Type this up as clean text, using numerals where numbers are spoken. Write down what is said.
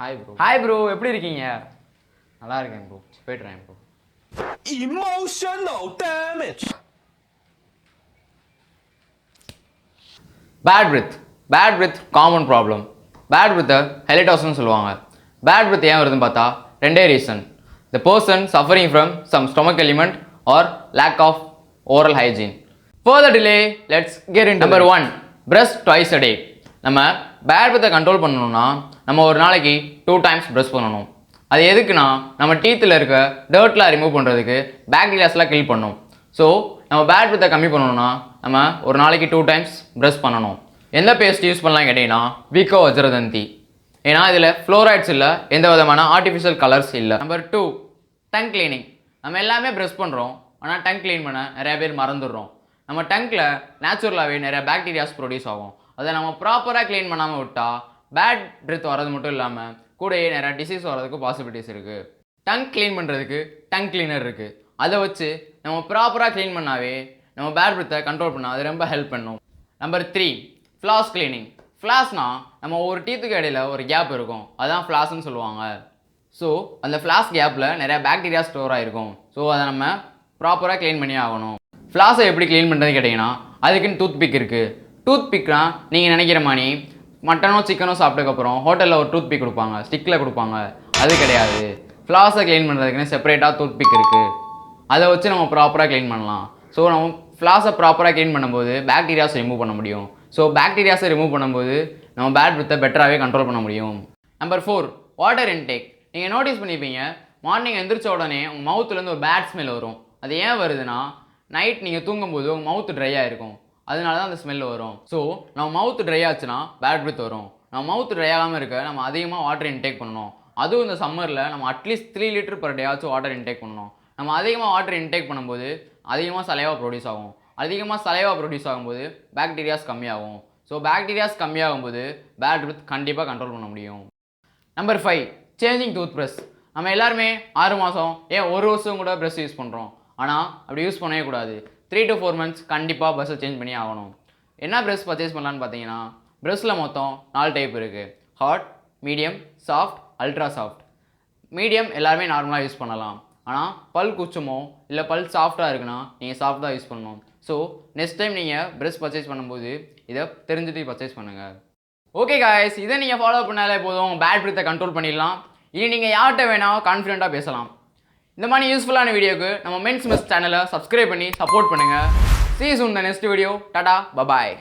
Hi bro. Hi bro, எப்படி இருக்கீங்க? நல்லா இருக்கேன் ப்ரோ. போய்ட்றேன் bro. Emotional damage. Bad breath common problem. Bad பிரெத்தை ஹெலிடாஸ்ன்னு சொல்லுவாங்க. பேட் பிரெத் ஏன் வருதுன்னு பார்த்தா ரெண்டே reason. The person suffering from some stomach ailment or lack of oral hygiene. Further delay, let's get in. Number 1, brush twice a day. நம்ம bad பிரெத்தை control பண்ணணும்னா நம்ம ஒரு நாளைக்கு 2 times ப்ரஷ் பண்ணணும். அது எதுக்குன்னா நம்ம டீத்தில் இருக்க டர்ட்லாம் ரிமூவ் பண்ணுறதுக்கு, பேக்டீரியாஸ்லாம் கில் பண்ணும். ஸோ நம்ம பேட் பிரெத்தை கம்மி பண்ணணும்னா நம்ம ஒரு நாளைக்கு 2 times ப்ரஷ் பண்ணணும். எந்த பேஸ்ட் யூஸ் பண்ணலாம் கேட்டிங்கன்னா வீக்கோ வஜ்ரதந்தி. ஏன்னா இதில் ஃப்ளோரைட்ஸ் இல்லை, எந்த விதமான ஆர்டிஃபிஷியல் கலர்ஸ் இல்லை. Number 2, tongue cleaning. நம்ம எல்லாமே ப்ரஷ் பண்ணுறோம், ஆனால் டங் க்ளீன் பண்ண நிறைய பேர் மறந்துடுறோம். நம்ம டங்கில் நேச்சுரலாகவே நிறைய பாக்டீரியாஸ் ப்ரொடியூஸ் ஆகும். அதை நம்ம ப்ராப்பராக க்ளீன் பண்ணாமல் விட்டால் பேட் பிரெத் வரது மட்டும் இல்லாமல் கூடயே நிறைய டிசீஸ் வரதுக்கு பாசிபிலிட்டிஸ் இருக்குது. டங் க்ளீன் பண்ணுறதுக்கு டங் கிளீனர் இருக்குது. அதை வச்சு நம்ம ப்ராப்பராக க்ளீன் பண்ணாவே நம்ம பேட் பிரெத்தை கண்ட்ரோல் பண்ணால் அது ரொம்ப ஹெல்ப் பண்ணும். Number 3, flaws cleaning. ஃப்ளாஸ்னால் நம்ம ஒரு டீத்துக்கு இடையில ஒரு கேப் இருக்கும், அதுதான் ஃப்ளாஸ்ன்னு சொல்லுவாங்க. ஸோ அந்த ஃப்ளாஸ் கேப்பில் நிறையா பாக்டீரியா ஸ்டோர் ஆகிருக்கும். ஸோ அதை நம்ம ப்ராப்பராக க்ளீன் பண்ணி ஆகணும். ஃப்ளாஸை எப்படி க்ளீன் பண்ணுறது கேட்டிங்கன்னா அதுக்குன்னு டூத் பிக் இருக்குது. டூத் பிக்னா நீங்கள் நினைக்கிற மாதிரி மட்டனோ சிக்கனோ சாப்பிட்டதுக்கப்புறம் ஹோட்டலில் ஒரு டூத் பிக் கொடுப்பாங்க, ஸ்டிக்கில் கொடுப்பாங்க. அது கிடையாது. ஃப்ளாஸை க்ளீன் பண்ணுறதுக்குன்னு செப்பரேட்டாக டூத் பிக் இருக்குது. அதை வச்சு நம்ம ப்ராப்பராக க்ளீன் பண்ணலாம். ஸோ நம்ம ஃப்ளாஸை ப்ராப்பராக க்ளீன் பண்ணும்போது பாக்டீரியாஸை ரிமூவ் பண்ண முடியும். ஸோ பாக்டீரியாஸை ரிமூவ் பண்ணும்போது நம்ம பேட் பிரெத்தை பெட்டராகவே கண்ட்ரோல் பண்ண முடியும். Number 4, water intake. நீங்கள் நோட்டீஸ் பண்ணியிருப்பீங்க, மார்னிங் எந்திரிச்ச உடனே உங்கள் மவுத்துலேருந்து ஒரு பேட் ஸ்மெல் வரும். அது ஏன் வருதுன்னா நைட் நீங்கள் தூங்கும்போது உங்கள் மவுத்து ட்ரை ஆகிருக்கும், அதனால தான் அந்த ஸ்மெல் வரும். ஸோ நம்ம மவுத்து ட்ரை ஆச்சுன்னா பேட் பிரெத் வரும். நம்ம மவுத்து ட்ரை ஆகாமல் இருக்க நம்ம அதிகமாக வாட்டர் இன்டேக் பண்ணணும். அதுவும் இந்த சம்மரில் நம்ம அட்லீஸ்ட் 3 liter per day ஆச்சும் வாட்டர் இன்டேக் பண்ணணும். நம்ம அதிகமாக வாட்டர் இன்டேக் பண்ணும்போது அதிகமாக சலைவா ப்ரொடியூஸ் ஆகும். அதிகமாக சலைவா ப்ரொடியூஸ் ஆகும்போது பாக்டீரியாஸ் கம்மியாகும். ஸோ பாக்டீரியாஸ் கம்மியாகும்போது பேட் பிரெத் கண்டிப்பாக கண்ட்ரோல் பண்ண முடியும். Number 5, changing tooth brush. நம்ம எல்லாருமே 6 மாதம் ஏன் 1 வருஷம் கூட ப்ரஷ் யூஸ் பண்ணுறோம். ஆனால் அப்படி யூஸ் பண்ணவே கூடாது. 3 to 4 months கண்டிப்பாக ப்ரஷ்ஷை சேஞ்ச் பண்ணி ஆகணும். என்ன ப்ரஷ் பர்ச்சேஸ் பண்ணலான்னு பார்த்தீங்கன்னா ப்ரஷ்ஷில் மொத்தம் 4 டைப் இருக்குது. Hot, medium, soft, ultra soft. Medium எல்லாருமே நார்மலாக யூஸ் பண்ணலாம். ஆனால் பல் குச்சமோ இல்லை பல் சாஃப்டாக இருக்குன்னா நீங்கள் சாஃப்டாக யூஸ் பண்ணணும். ஸோ நெக்ஸ்ட் டைம் நீங்கள் ப்ரஷ் பர்ச்சேஸ் பண்ணும்போது இதை தெரிஞ்சுட்டு பர்ச்சேஸ் பண்ணுங்கள். ஓகே காய்ஸ், இதை நீங்கள் ஃபாலோ பண்ணாலே போதும், பேட் பிரெத்தை கண்ட்ரோல் பண்ணிடலாம். இனி நீங்கள் யார்கிட்ட வேணால் கான்ஃபிடென்ட்டாக பேசலாம். இந்த மாதிரி யூஸ்ஃபுல்லான வீடியோக்கு நம்ம மென்ஸ் மெஸ் சேனலை சப்ஸ்கிரைப் பண்ணி சப்போர்ட் பண்ணுங்கள். See you soon in the next video. Tata, bye bye.